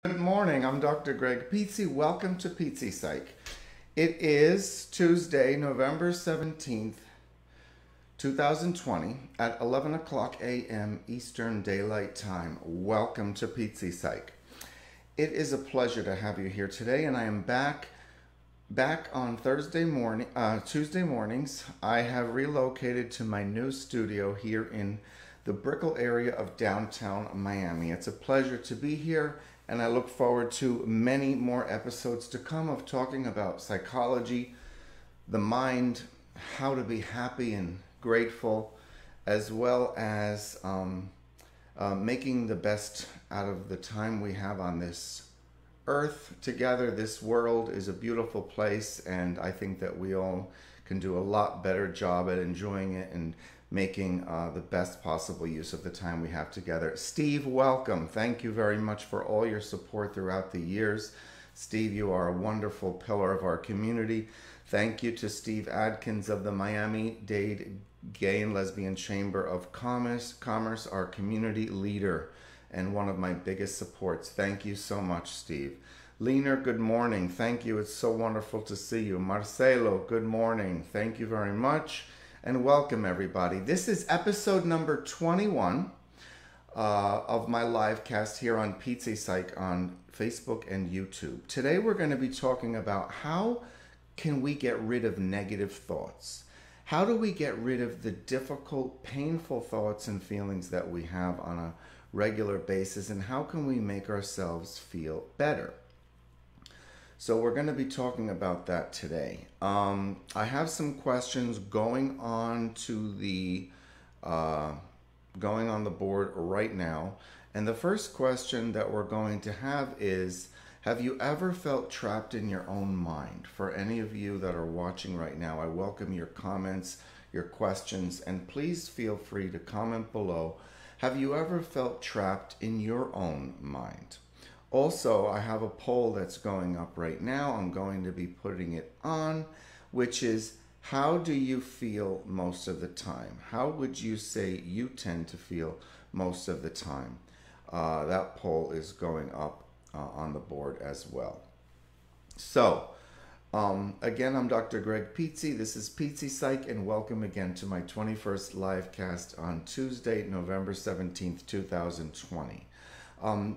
Good morning, I'm Dr. Gregg Pizzi. Welcome to PizziPSYC. It is Tuesday, November 17th, 2020 at 11 o'clock a.m. Eastern Daylight Time. Welcome to PizziPSYC. It is a pleasure to have you here today, and I am back on Tuesday mornings. I have relocated to my new studio here in the Brickell area of downtown Miami. It's a pleasure to be here, and I look forward to many more episodes to come of talking about psychology, the mind, how to be happy and grateful, as well as making the best out of the time we have on this earth together. This world is a beautiful place, and I think that we all can do a lot better job at enjoying it and making the best possible use of the time we have together. Steve, welcome. Thank you very much for all your support throughout the years. Steve, you are a wonderful pillar of our community. Thank you to Steve Adkins of the Miami-Dade Gay and Lesbian Chamber of Commerce, our community leader and one of my biggest supports. Thank you so much, Steve. Leaner, good morning. Thank you. It's so wonderful to see you. Marcelo, good morning. Thank you very much. And welcome, everybody. This is episode number 21 of my live cast here on PizziPSYC on Facebook and YouTube. Today we're going to be talking about how can we get rid of negative thoughts? How do we get rid of the difficult, painful thoughts and feelings that we have on a regular basis, and how can we make ourselves feel better? So we're going to be talking about that today. I have some questions going on the board right now, and the first question that we're going to have is, have you ever felt trapped in your own mind? For any of you that are watching right now, I welcome your comments, your questions, and please feel free to comment below. Have you ever felt trapped in your own mind? Also, I have a poll that's going up right now. I'm going to be putting it on, which is, how do you feel most of the time? How would you say you tend to feel most of the time? That poll is going up on the board as well. So, again, I'm Dr. Gregg Pizzi. This is PizziPSYC, and welcome again to my 21st live cast on Tuesday, November 17th, 2020.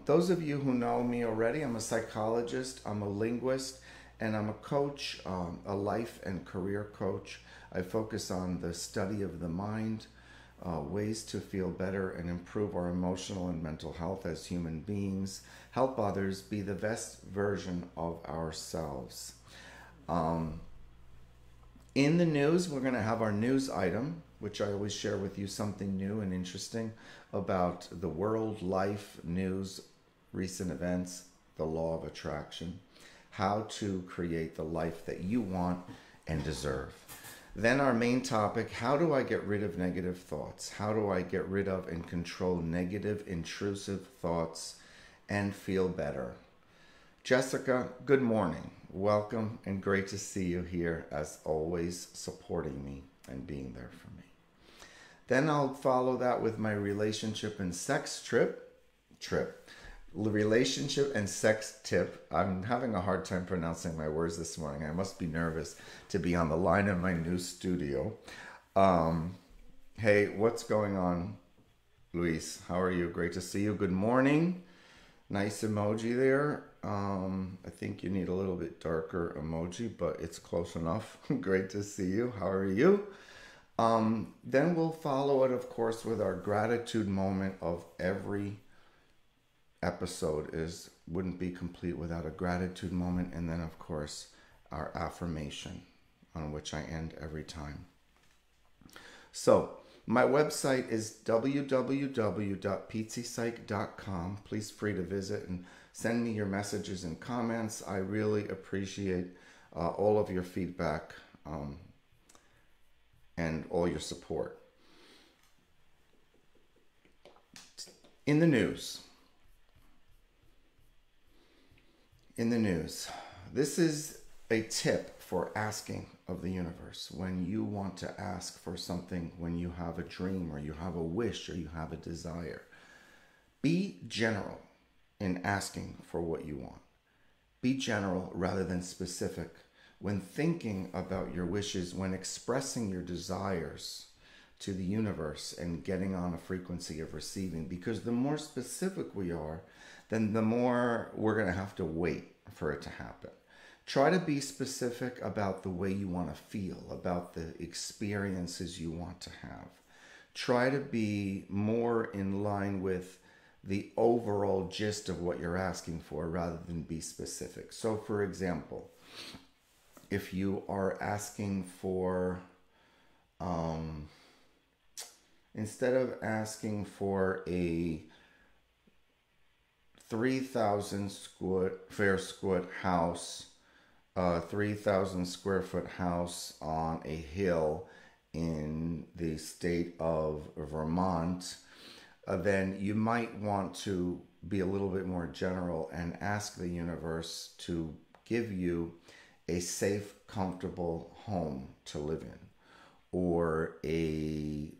Those of you who know me already, I'm a psychologist, I'm a linguist, and I'm a coach, a life and career coach. I focus on the study of the mind, ways to feel better and improve our emotional and mental health as human beings, help others be the best version of ourselves. In the news, we're going to have our news item, which I always share with you something new and interesting about the world, life, news, recent events, the law of attraction, how to create the life that you want and deserve. Then our main topic, how do I get rid of negative thoughts? How do I get rid of and control negative, intrusive thoughts and feel better? Jessica, good morning. Welcome and great to see you here, as always, supporting me and being there for me. Then I'll follow that with my relationship and sex relationship and sex tip. I'm having a hard time pronouncing my words this morning. I must be nervous to be on the line in my new studio. Hey, what's going on, Luis? How are you? Great to see you. Good morning. Nice emoji there. I think you need a little bit darker emoji, but it's close enough. Great to see you. How are you? Then we'll follow it, of course, with our gratitude moment of every episode wouldn't be complete without a gratitude moment. And then, of course, our affirmation, on which I end every time. So my website is www.PizziPSYC.com. Please free to visit and send me your messages and comments. I really appreciate all of your feedback and all your support. In the news, this is a tip for asking of the universe. When you want to ask for something, when you have a dream or you have a wish or you have a desire, be general. in asking for what you want. Be general rather than specific when thinking about your wishes, when expressing your desires to the universe and getting on a frequency of receiving. Because the more specific we are, then the more we're going to have to wait for it to happen. Try to be specific about the way you want to feel, about the experiences you want to have. Try to be more in line with the overall gist of what you're asking for rather than be specific. So, for example, if you are asking for, instead of asking for a 3,000 square foot house, 3,000 square foot house on a hill in the state of Vermont, then you might want to be a little bit more general and ask the universe to give you a safe, comfortable home to live in, or a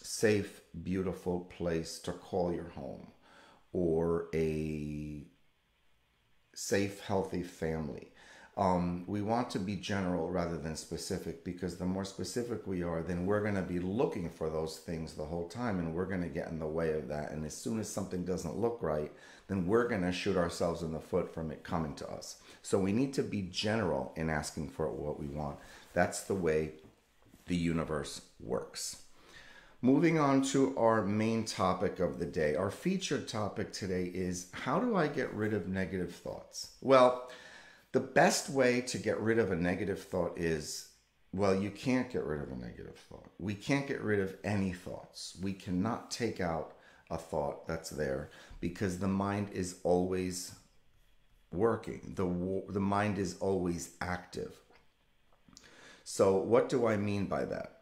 safe, beautiful place to call your home, or a safe, healthy family. We want to be general rather than specific, because the more specific we are, then we're going to be looking for those things the whole time, and we're going to get in the way of that. And as soon as something doesn't look right, then we're going to shoot ourselves in the foot from it coming to us. So we need to be general in asking for what we want. That's the way the universe works. Moving on to our main topic of the day. Our featured topic today is, how do I get rid of negative thoughts? Well, the best way to get rid of a negative thought is, well, you can't get rid of a negative thought. We can't get rid of any thoughts. We cannot take out a thought that's there, because the mind is always working. The mind is always active. So what do I mean by that?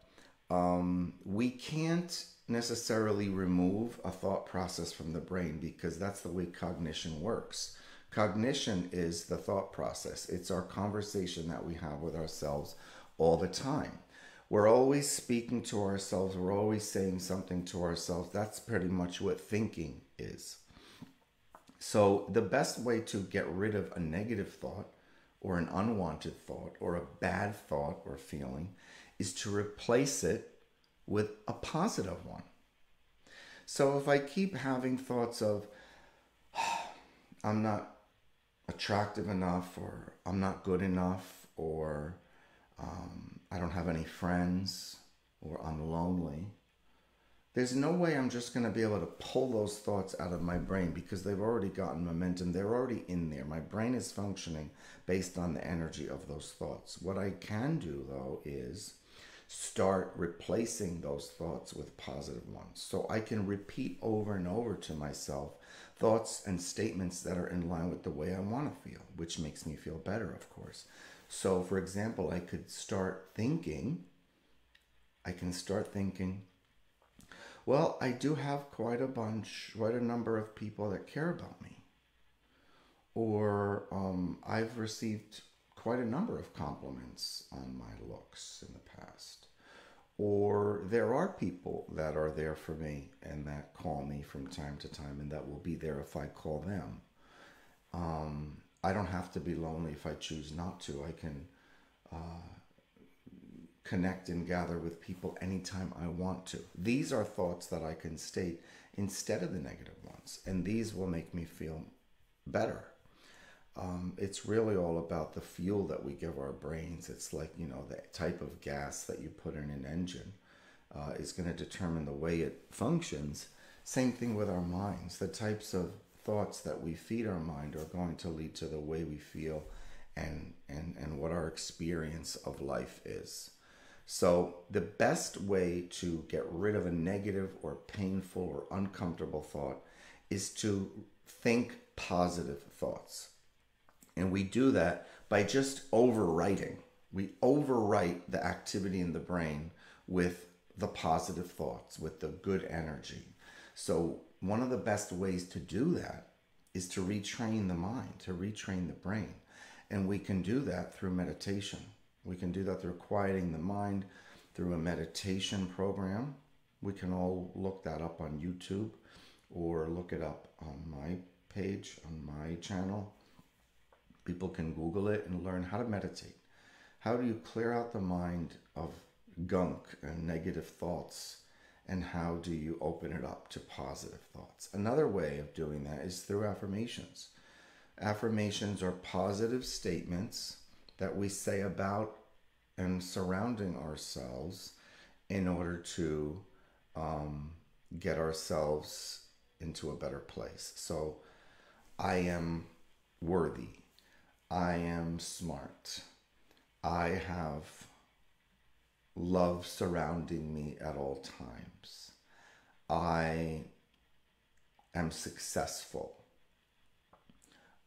We can't necessarily remove a thought process from the brain, because that's the way cognition works. Cognition is the thought process. It's our conversation that we have with ourselves all the time. We're always speaking to ourselves. We're always saying something to ourselves. That's pretty much what thinking is. So the best way to get rid of a negative thought, or an unwanted thought, or a bad thought or feeling, is to replace it with a positive one. So if I keep having thoughts of, I'm not attractive enough, or I'm not good enough, or I don't have any friends, or I'm lonely, there's no way I'm just going to be able to pull those thoughts out of my brain, because they've already gotten momentum. They're already in there. My brain is functioning based on the energy of those thoughts. What I can do, though, is start replacing those thoughts with positive ones. So I can repeat over and over to myself thoughts and statements that are in line with the way I want to feel, which makes me feel better, of course. So, for example, I can start thinking, well, I do have quite a number of people that care about me. Or I've received quite a number of compliments on my looks in the past. Or there are people that are there for me and that call me from time to time, and that will be there if I call them. I don't have to be lonely if I choose not to. I can connect and gather with people anytime I want to. These are thoughts that I can state instead of the negative ones, and these will make me feel better. It's really all about the fuel that we give our brains. It's like, the type of gas that you put in an engine is going to determine the way it functions. Same thing with our minds. The types of thoughts that we feed our mind are going to lead to the way we feel and what our experience of life is. So the best way to get rid of a negative or painful or uncomfortable thought is to think positive thoughts. And we do that by just overwriting. We overwrite the activity in the brain with the positive thoughts, with the good energy. So one of the best ways to do that is to retrain the mind, to retrain the brain. And we can do that through meditation. We can do that through quieting the mind, through a meditation program. We can all look that up on YouTube. or look it up on my page, on my channel. People can Google it and learn how to meditate. How do you clear out the mind of gunk and negative thoughts? And how do you open it up to positive thoughts? Another way of doing that is through affirmations. Affirmations are positive statements that we say about and surrounding ourselves in order to get ourselves into a better place. So, I am worthy. I am smart. I have love surrounding me at all times. I am successful.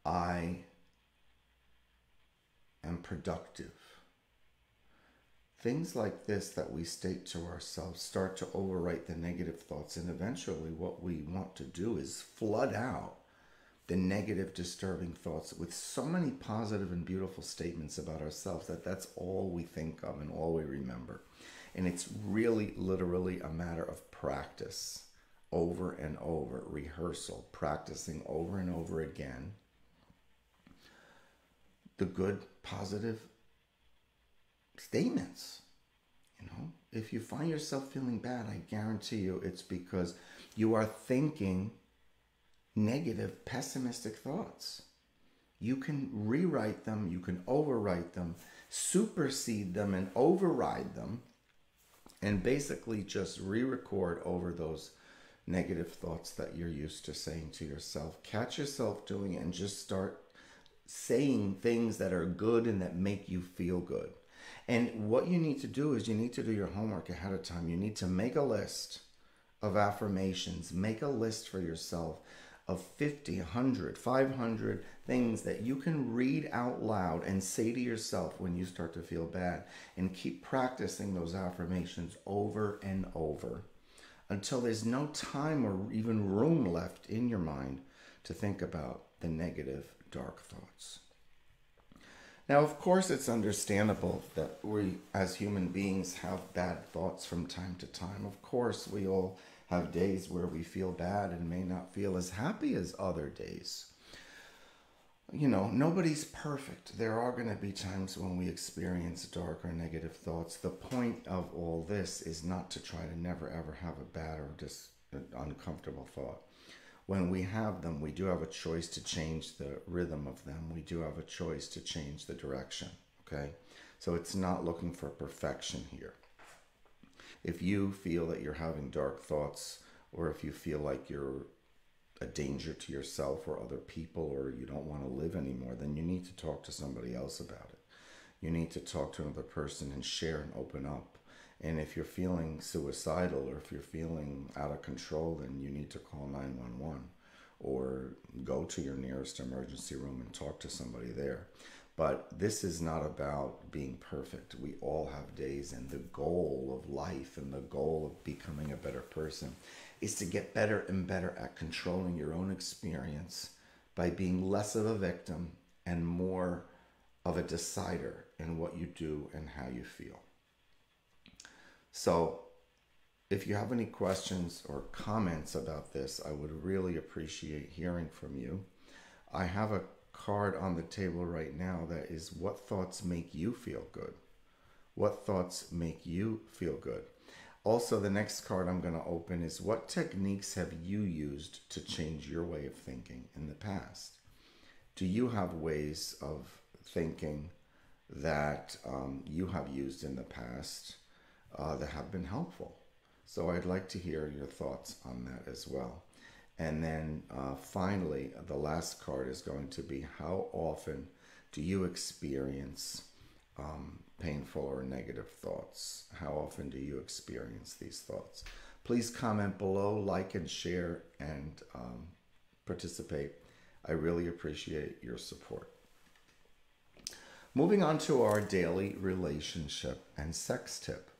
I am productive. Things like this that we state to ourselves start to overwrite the negative thoughts, and eventually what we want to do is flood out the negative, disturbing thoughts with so many positive and beautiful statements about ourselves that that's all we think of and all we remember. And it's really literally a matter of practice, over and over, rehearsal, practicing over and over again the good, positive statements. You know, if you find yourself feeling bad, I guarantee you it's because you are thinking negative, pessimistic thoughts. You can rewrite them, you can overwrite them, supersede them and override them, and basically just re-record over those negative thoughts that you're used to saying to yourself. Catch yourself doing it and just start saying things that are good and that make you feel good. And what you need to do is you need to do your homework ahead of time. You need to make a list of affirmations. Make a list for yourself of 50, 100, 500 things that you can read out loud and say to yourself when you start to feel bad. And keep practicing those affirmations over and over until there's no time or even room left in your mind to think about the negative, dark thoughts. Now, of course, it's understandable that we, as human beings, have bad thoughts from time to time. Of course, we all have days where we feel bad and may not feel as happy as other days. You know, nobody's perfect. There are going to be times when we experience dark or negative thoughts. The point of all this is not to try to never, ever have a bad or uncomfortable thought. When we have them, we do have a choice to change the rhythm of them. We do have a choice to change the direction, okay? So it's not looking for perfection here. If you feel that you're having dark thoughts, or if you feel like you're a danger to yourself or other people, or you don't want to live anymore, then you need to talk to somebody else about it. You need to talk to another person and share and open up. And if you're feeling suicidal or if you're feeling out of control, then you need to call 911 or go to your nearest emergency room and talk to somebody there. But this is not about being perfect. We all have days, and the goal of life and the goal of becoming a better person is to get better and better at controlling your own experience by being less of a victim and more of a decider in what you do and how you feel. So if you have any questions or comments about this, I would really appreciate hearing from you. I have a card on the table right now that is, what thoughts make you feel good? What thoughts make you feel good? Also, the next card I'm going to open is, what techniques have you used to change your way of thinking in the past? Do you have ways of thinking that you have used in the past that have been helpful? So I'd like to hear your thoughts on that as well. And then finally, the last card is going to be, how often do you experience painful or negative thoughts? How often do you experience these thoughts? Please comment below, like and share, and participate. I really appreciate your support. Moving on to our daily relationship and sex tip.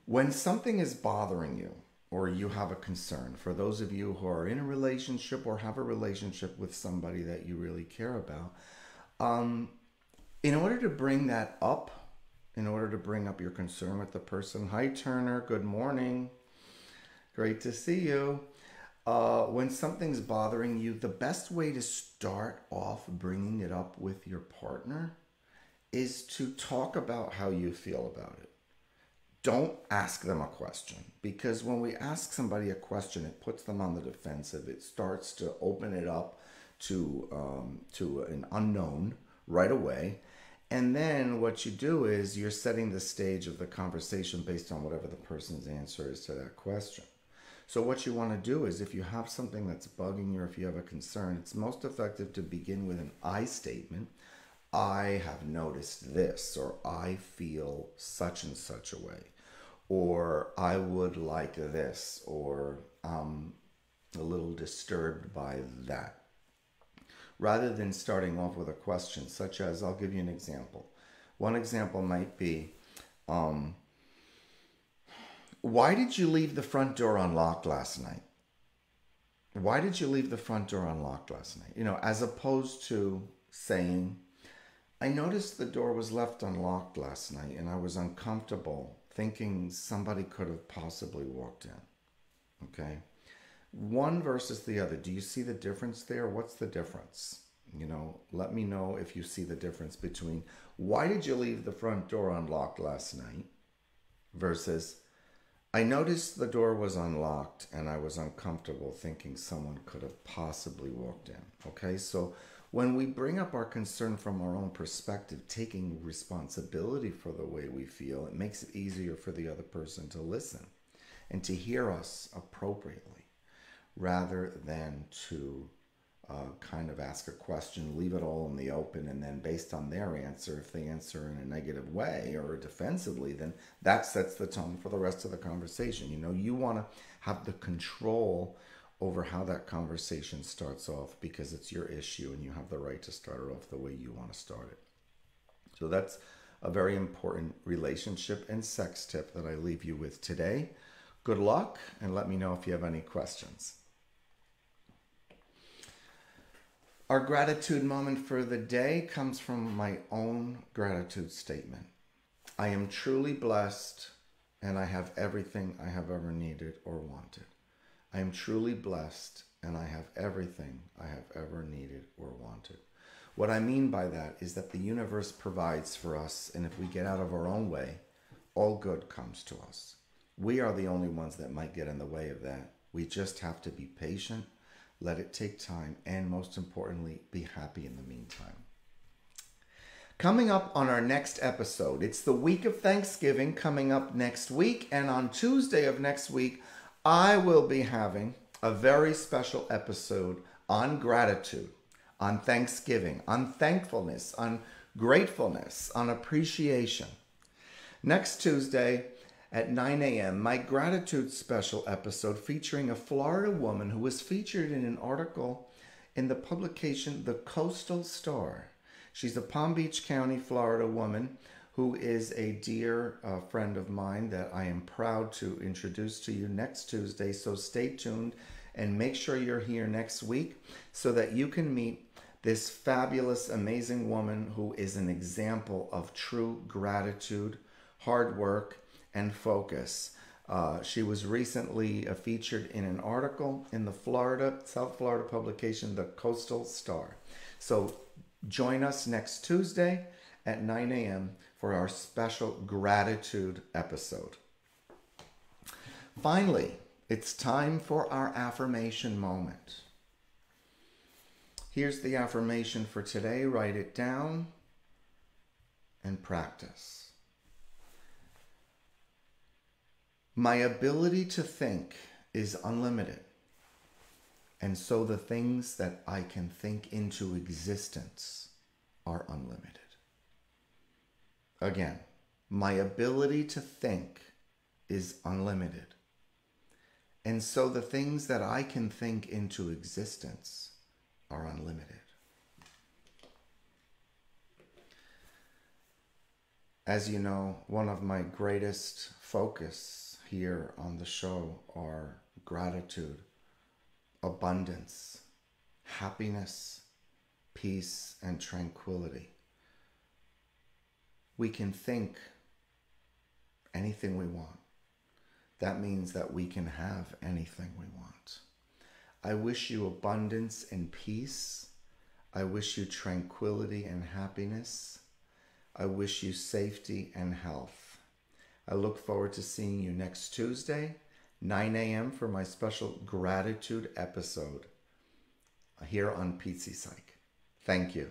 When something is bothering you, or you have a concern, for those of you who are in a relationship or have a relationship with somebody that you really care about, in order to bring that up, in order to bring up your concern with the person, hi Turner, good morning, great to see you. When something's bothering you, the best way to start off bringing it up with your partner is to talk about how you feel about it. Don't ask them a question, because when we ask somebody a question, it puts them on the defensive. It starts to open it up to an unknown right away. And then what you do is you're setting the stage of the conversation based on whatever the person's answer is to that question. So what you want to do is, if you have something that's bugging you or if you have a concern, it's most effective to begin with an I statement. I have noticed this, or I feel such and such a way, or I would like this, or I'm a little disturbed by that. Rather than starting off with a question such as, I'll give you an example. One example might be, why did you leave the front door unlocked last night? Why did you leave the front door unlocked last night? You know, as opposed to saying, I noticed the door was left unlocked last night and I was uncomfortable thinking somebody could have possibly walked in. Okay? One versus the other. Do you see the difference there? What's the difference? You know, let me know if you see the difference between why did you leave the front door unlocked last night versus I noticed the door was unlocked and I was uncomfortable thinking someone could have possibly walked in. Okay, so when we bring up our concern from our own perspective, taking responsibility for the way we feel, it makes it easier for the other person to listen and to hear us appropriately, rather than to kind of ask a question, leave it all in the open, and then based on their answer, if they answer in a negative way or defensively, then that sets the tone for the rest of the conversation. You know, you want to have the control over how that conversation starts off, because it's your issue and you have the right to start it off the way you want to start it. So that's a very important relationship and sex tip that I leave you with today. Good luck, and let me know if you have any questions. Our gratitude moment for the day comes from my own gratitude statement. I am truly blessed, and I have everything I have ever needed or wanted. I am truly blessed, and I have everything I have ever needed or wanted. What I mean by that is that the universe provides for us, and if we get out of our own way, all good comes to us. We are the only ones that might get in the way of that. We just have to be patient, let it take time, and most importantly, be happy in the meantime. Coming up on our next episode, it's the week of Thanksgiving coming up next week, and on Tuesday of next week, I will be having a very special episode on gratitude, on Thanksgiving, on thankfulness, on gratefulness, on appreciation. Next Tuesday at 9 a.m., my gratitude special episode featuring a Florida woman who was featured in an article in the publication The Coastal Star. She's a Palm Beach County, Florida woman who is a dear friend of mine that I am proud to introduce to you next Tuesday. So stay tuned and make sure you're here next week so that you can meet this fabulous, amazing woman who is an example of true gratitude, hard work, and focus. She was recently featured in an article in the South Florida publication, The Coastal Star. So join us next Tuesday at 9 a.m. for our special gratitude episode. Finally, it's time for our affirmation moment. Here's the affirmation for today. Write it down and practice. My ability to think is unlimited, and so the things that I can think into existence are unlimited. Again, my ability to think is unlimited, and so the things that I can think into existence are unlimited. As you know, one of my greatest focus here on the show are gratitude, abundance, happiness, peace, and tranquility. We can think anything we want. That means that we can have anything we want. I wish you abundance and peace. I wish you tranquility and happiness. I wish you safety and health. I look forward to seeing you next Tuesday, 9 a.m. for my special gratitude episode here on PizziPSYC. Thank you.